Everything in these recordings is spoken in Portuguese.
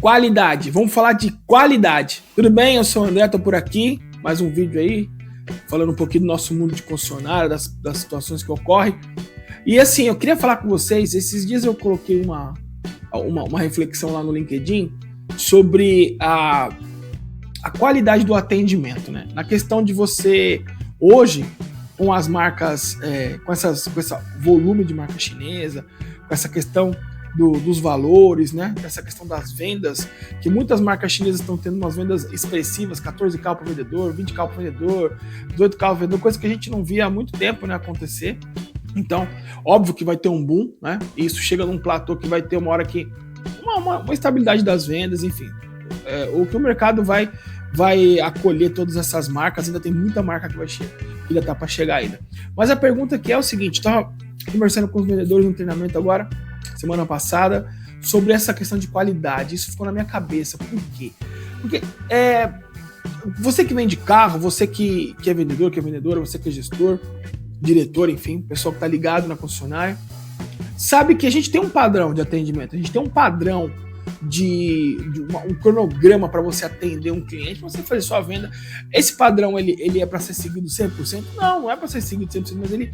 Qualidade, vamos falar de qualidade. Tudo bem? Eu sou o André, tô por aqui, mais um vídeo aí, falando um pouquinho do nosso mundo de concessionária, das situações que ocorrem. E assim, eu queria falar com vocês, esses dias eu coloquei uma reflexão lá no LinkedIn sobre a qualidade do atendimento, né? Na questão de você, hoje, com as marcas, com esse volume de marca chinesa, com essa questão dos valores, né? Essa questão das vendas, que muitas marcas chinesas estão tendo umas vendas expressivas, 14 carros para vendedor, 20 carros para vendedor, 18 carros para vendedor, coisa que a gente não via há muito tempo, né, acontecer. Então, óbvio que vai ter um boom, né? E isso chega num platô que vai ter uma hora que uma estabilidade das vendas, enfim. O que o mercado vai acolher todas essas marcas, ainda tem muita marca que vai chegar, que ainda tá para chegar ainda. Mas a pergunta aqui é o seguinte, estava conversando com os vendedores no treinamento agora, semana passada, sobre essa questão de qualidade. Isso ficou na minha cabeça. Por quê? Porque você que vende carro, você que é vendedor, que é vendedora, você que é gestor, diretor, enfim, pessoal que está ligado na concessionária, sabe que a gente tem um padrão de atendimento, a gente tem um padrão um cronograma para você atender um cliente, para você fazer sua venda. Esse padrão, ele é para ser seguido 100%? Não é para ser seguido 100%, mas ele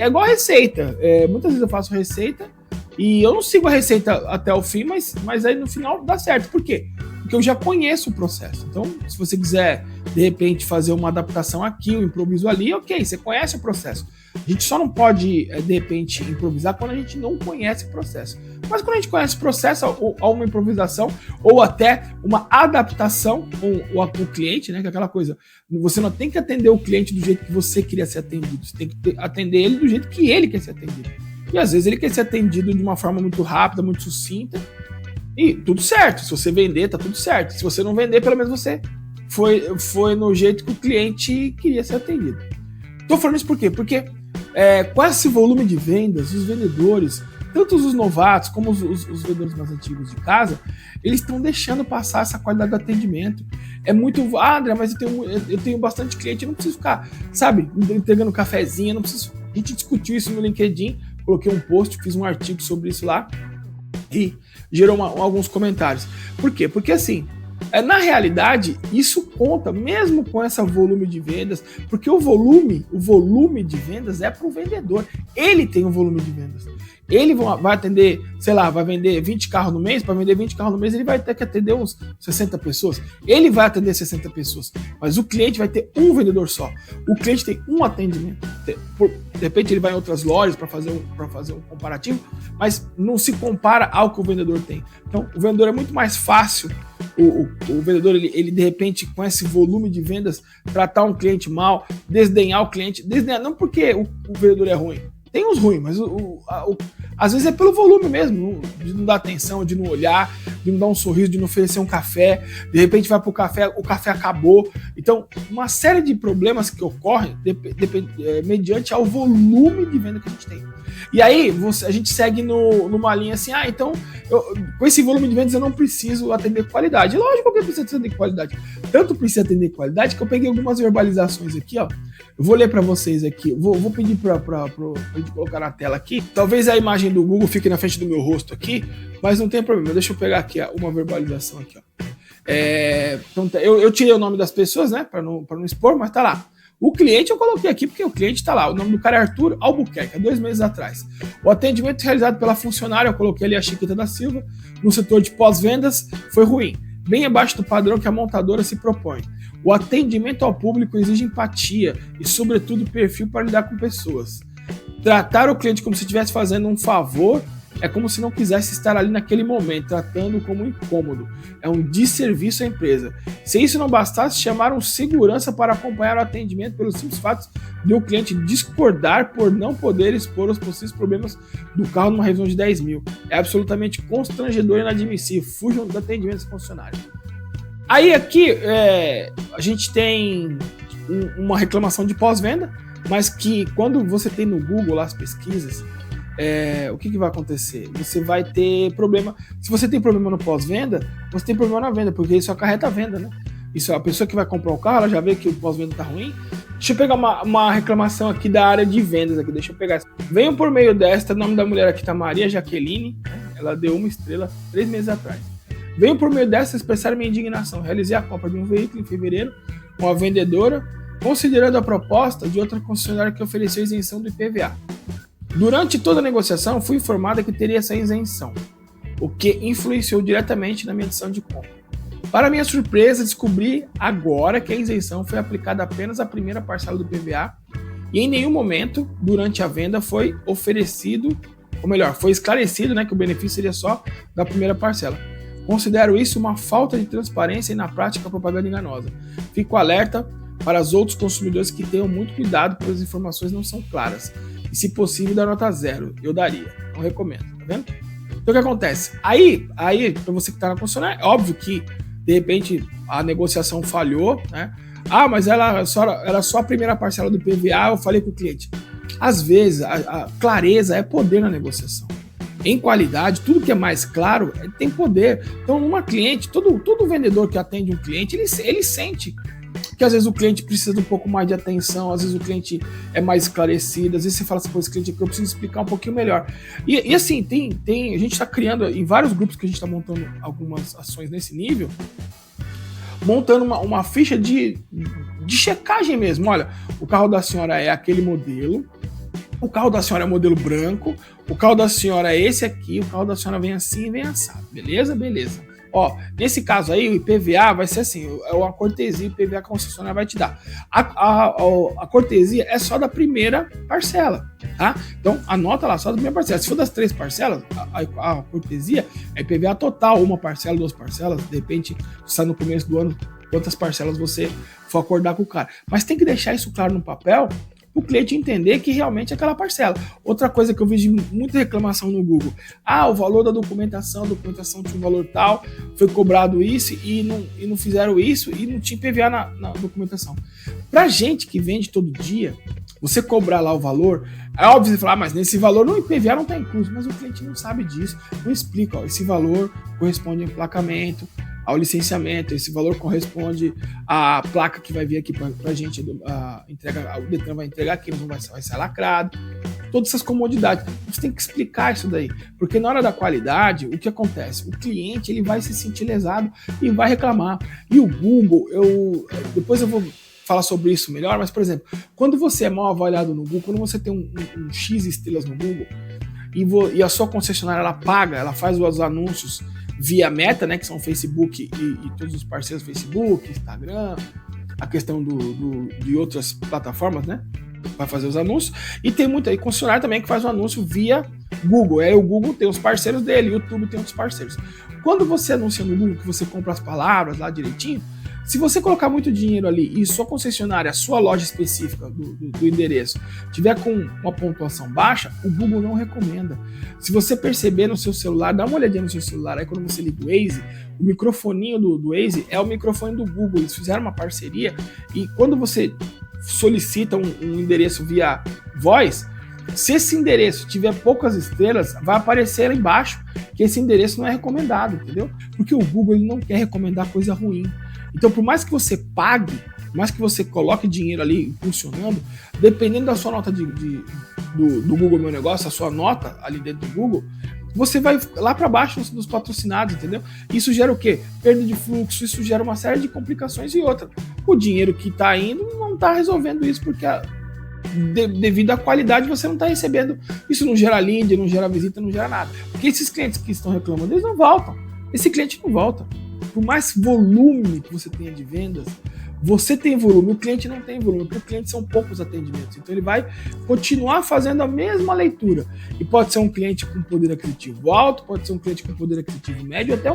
é igual a receita. Muitas vezes eu faço receita e eu não sigo a receita até o fim, mas aí no final dá certo. Por quê? Porque eu já conheço o processo. Então, se você quiser, de repente, fazer uma adaptação aqui, um improviso ali, ok, você conhece o processo. A gente só não pode, de repente, improvisar quando a gente não conhece o processo. Mas quando a gente conhece o processo, ou uma improvisação, ou até uma adaptação com o cliente, né? Que é aquela coisa, você não tem que atender o cliente do jeito que você queria ser atendido, você tem que atender ele do jeito que ele quer ser atendido. E às vezes ele quer ser atendido de uma forma muito rápida, muito sucinta, e tudo certo. Se você vender, tá tudo certo. Se você não vender, pelo menos você foi no jeito que o cliente queria ser atendido. Tô falando isso por quê? Porque com esse volume de vendas, os vendedores, tanto os novatos como os vendedores mais antigos de casa, eles estão deixando passar essa qualidade do atendimento. É muito... André, mas eu tenho bastante cliente, eu não preciso ficar, sabe, entregando cafezinho, não preciso... A gente discutiu isso no LinkedIn, coloquei um post, fiz um artigo sobre isso lá e gerou alguns comentários. Por quê? Porque assim, na realidade, isso conta, mesmo com esse volume de vendas, porque o volume de vendas é para o vendedor. Ele tem um volume de vendas. Ele vai atender, sei lá, vai vender 20 carros no mês. Para vender 20 carros no mês, ele vai ter que atender uns 60 pessoas. Ele vai atender 60 pessoas, mas o cliente vai ter um vendedor só. O cliente tem um atendimento. De repente ele vai em outras lojas para fazer um comparativo, mas não se compara ao que o vendedor tem. Então, o vendedor é muito mais fácil. O vendedor, ele de repente, com esse volume de vendas, tratar um cliente mal, desdenhar o cliente. Desdenhar não porque o vendedor é ruim. Tem uns ruins, mas às vezes é pelo volume mesmo, de não dar atenção, de não olhar, de não dar um sorriso, de não oferecer um café. De repente vai pro café, o café acabou. Então, uma série de problemas que ocorrem mediante ao volume de venda que a gente tem. E aí, a gente segue numa linha assim, então, com esse volume de vendas eu não preciso atender qualidade. Lógico que eu preciso atender qualidade. Tanto preciso atender qualidade que eu peguei algumas verbalizações aqui, ó. Eu vou ler para vocês aqui. Vou pedir para gente colocar na tela aqui. Talvez a imagem do Google fique na frente do meu rosto aqui, mas não tem problema. Deixa eu pegar aqui uma verbalização aqui, ó. Então, eu tirei o nome das pessoas, né, para não expor, mas tá lá. O cliente eu coloquei aqui porque o cliente tá lá. O nome do cara é Arthur Albuquerque, há 2 meses atrás. O atendimento realizado pela funcionária, eu coloquei ali a Chiquita da Silva, no setor de pós-vendas, foi ruim, bem abaixo do padrão que a montadora se propõe. O atendimento ao público exige empatia e, sobretudo, perfil para lidar com pessoas. Tratar o cliente como se estivesse fazendo um favor é como se não quisesse estar ali naquele momento, tratando como um incômodo. É um desserviço à empresa. Se isso não bastasse, chamaram segurança para acompanhar o atendimento pelos simples fatos de o cliente discordar por não poder expor os possíveis problemas do carro numa revisão de 10 mil. É absolutamente constrangedor e inadmissível. Fujam do atendimento dos funcionários. Aí aqui a gente tem uma reclamação de pós-venda, mas que quando você tem no Google lá as pesquisas, o que vai acontecer? Você vai ter problema. Se você tem problema no pós-venda, você tem problema na venda, porque isso acarreta a venda, né? Isso, a pessoa que vai comprar o carro, ela já vê que o pós-venda tá ruim. Deixa eu pegar uma reclamação aqui da área de vendas aqui, deixa eu pegar. Venho por meio desta, o nome da mulher aqui tá Maria Jaqueline, ela deu 1 estrela 3 meses atrás. Venho por meio dessa expressar minha indignação. Realizei a compra de um veículo em fevereiro com a vendedora, considerando a proposta de outra concessionária que ofereceu isenção do IPVA. Durante toda a negociação, fui informada que teria essa isenção, o que influenciou diretamente na minha decisão de compra. Para minha surpresa, descobri agora que a isenção foi aplicada apenas à primeira parcela do IPVA e em nenhum momento, durante a venda, foi oferecido, ou melhor, foi esclarecido, que o benefício seria só da primeira parcela. Considero isso uma falta de transparência e, na prática, propaganda enganosa. Fico alerta para os outros consumidores que tenham muito cuidado, pois as informações não são claras. E, se possível, dar nota 0. Eu daria. Não recomendo, tá vendo? Então, o que acontece? Aí para você que está na concessionária, é óbvio que, de repente, a negociação falhou, né? Ah, mas era só a primeira parcela do IPVA, eu falei com o cliente. Às vezes, a clareza é poder na negociação. Em qualidade, tudo que é mais claro tem poder. Então, uma cliente, todo vendedor que atende um cliente, ele sente que às vezes o cliente precisa de um pouco mais de atenção, às vezes o cliente é mais esclarecido, às vezes você fala assim, pô, esse cliente aqui eu preciso explicar um pouquinho melhor. E assim, a gente está criando, em vários grupos que a gente está montando algumas ações nesse nível, montando uma ficha de checagem mesmo. Olha, o carro da senhora é aquele modelo, o carro da senhora é modelo branco, o carro da senhora é esse aqui, o carro da senhora vem assim e vem assado. Beleza? Beleza. Ó, nesse caso aí, o IPVA vai ser assim, é uma cortesia, o IPVA que a concessionária vai te dar. A cortesia é só da primeira parcela, tá? Então, anota lá, só da primeira parcela. Se for das 3 parcelas, a cortesia é IPVA total, uma parcela, 2 parcelas, de repente, se está no começo do ano, quantas parcelas você for acordar com o cara. Mas tem que deixar isso claro no papel, o cliente entender que realmente é aquela parcela. Outra coisa que eu vejo muita reclamação no Google, o valor da documentação tinha um valor tal, foi cobrado isso e não fizeram isso e não tinha IPVA na documentação. Pra gente que vende todo dia, você cobrar lá o valor, é óbvio você falar, mas nesse valor no IPVA não está incluso, mas o cliente não sabe disso, não explica, esse valor corresponde ao emplacamento, ao licenciamento, esse valor corresponde à placa que vai vir aqui para a gente, o Detran vai entregar aqui, não vai ser lacrado, todas essas comodidades. Você tem que explicar isso daí, porque na hora da qualidade, o que acontece? O cliente ele vai se sentir lesado e vai reclamar. E o Google, depois eu vou falar sobre isso melhor, mas, por exemplo, quando você é mal avaliado no Google, quando você tem um X estrelas no Google, e a sua concessionária ela paga, ela faz os anúncios via Meta, que são Facebook e todos os parceiros Facebook, Instagram, a questão de outras plataformas, vai fazer os anúncios, e tem muita concessionária também que faz o anúncio via Google, o Google tem os parceiros dele, o YouTube tem outros parceiros. Quando você anuncia no Google que você compra as palavras lá direitinho, se você colocar muito dinheiro ali e sua concessionária, a sua loja específica do endereço, tiver com uma pontuação baixa, o Google não recomenda. Se você perceber no seu celular, dá uma olhadinha no seu celular, aí quando você liga o Waze, o microfoninho do Waze é o microfone do Google. Eles fizeram uma parceria e quando você solicita um endereço via voz, se esse endereço tiver poucas estrelas, vai aparecer lá embaixo que esse endereço não é recomendado, entendeu? Porque o Google ele não quer recomendar coisa ruim. Então, por mais que você pague, por mais que você coloque dinheiro ali funcionando, dependendo da sua nota do Google Meu Negócio, a sua nota ali dentro do Google, você vai lá para baixo dos patrocinados, entendeu? Isso gera o quê? Perda de fluxo, isso gera uma série de complicações e outra. O dinheiro que está indo não está resolvendo isso, porque devido à qualidade você não está recebendo. Isso não gera lead, não gera visita, não gera nada. Porque esses clientes que estão reclamando, eles não voltam. Esse cliente não volta. Por mais volume que você tenha de vendas, você tem volume, o cliente não tem volume, porque o cliente são poucos atendimentos. Então ele vai continuar fazendo a mesma leitura. E pode ser um cliente com poder aquisitivo alto, pode ser um cliente com poder aquisitivo médio, até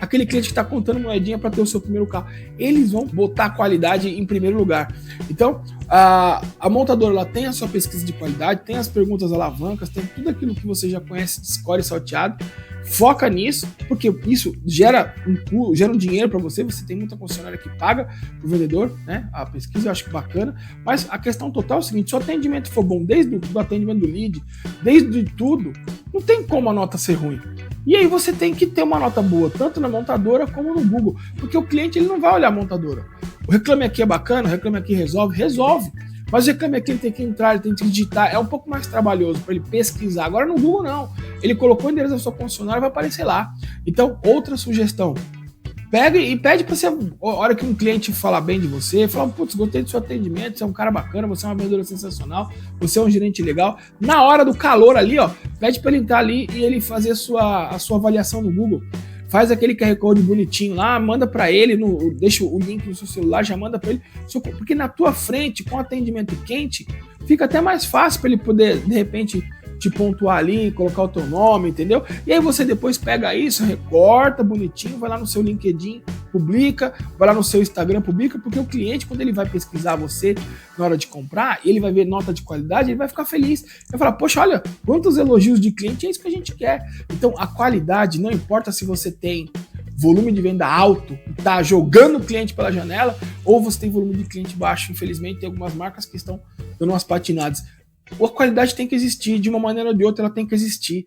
aquele cliente que está contando moedinha para ter o seu primeiro carro. Eles vão botar a qualidade em primeiro lugar. Então, a montadora ela tem a sua pesquisa de qualidade, tem as perguntas alavancas, tem tudo aquilo que você já conhece de score salteado. Foca nisso, porque isso gera um dinheiro para você. Você tem muita concessionária que paga para o vendedor, a pesquisa eu acho que bacana, mas a questão total é o seguinte: se o atendimento for bom, desde o atendimento do lead, desde tudo, não tem como a nota ser ruim. E aí você tem que ter uma nota boa, tanto na montadora como no Google, porque o cliente ele não vai olhar a montadora. O Reclame Aqui é bacana, o Reclame Aqui resolve, mas o Reclame Aqui ele tem que entrar, ele tem que digitar, é um pouco mais trabalhoso para ele pesquisar. Agora no Google não. ele colocou o endereço da sua concessionária, vai aparecer lá. Então, outra sugestão, pega e pede para você, a hora que um cliente falar bem de você, fala, putz, gostei do seu atendimento, você é um cara bacana, você é uma vendedora sensacional, você é um gerente legal. Na hora do calor ali, ó, pede para ele entrar ali e ele fazer a sua avaliação no Google. Faz aquele QR Code bonitinho lá, manda para ele, deixa o link no seu celular, já manda para ele, porque na tua frente, com atendimento quente, fica até mais fácil para ele poder, de repente, te pontuar ali, colocar o teu nome, entendeu? E aí você depois pega isso, recorta bonitinho, vai lá no seu LinkedIn, publica, vai lá no seu Instagram, publica, porque o cliente, quando ele vai pesquisar você na hora de comprar, ele vai ver nota de qualidade, ele vai ficar feliz. Vai falar, poxa, olha, quantos elogios de cliente, é isso que a gente quer. Então, a qualidade, não importa se você tem volume de venda alto, tá jogando o cliente pela janela, ou você tem volume de cliente baixo. Infelizmente, tem algumas marcas que estão dando umas patinadas. A qualidade tem que existir, de uma maneira ou de outra ela tem que existir.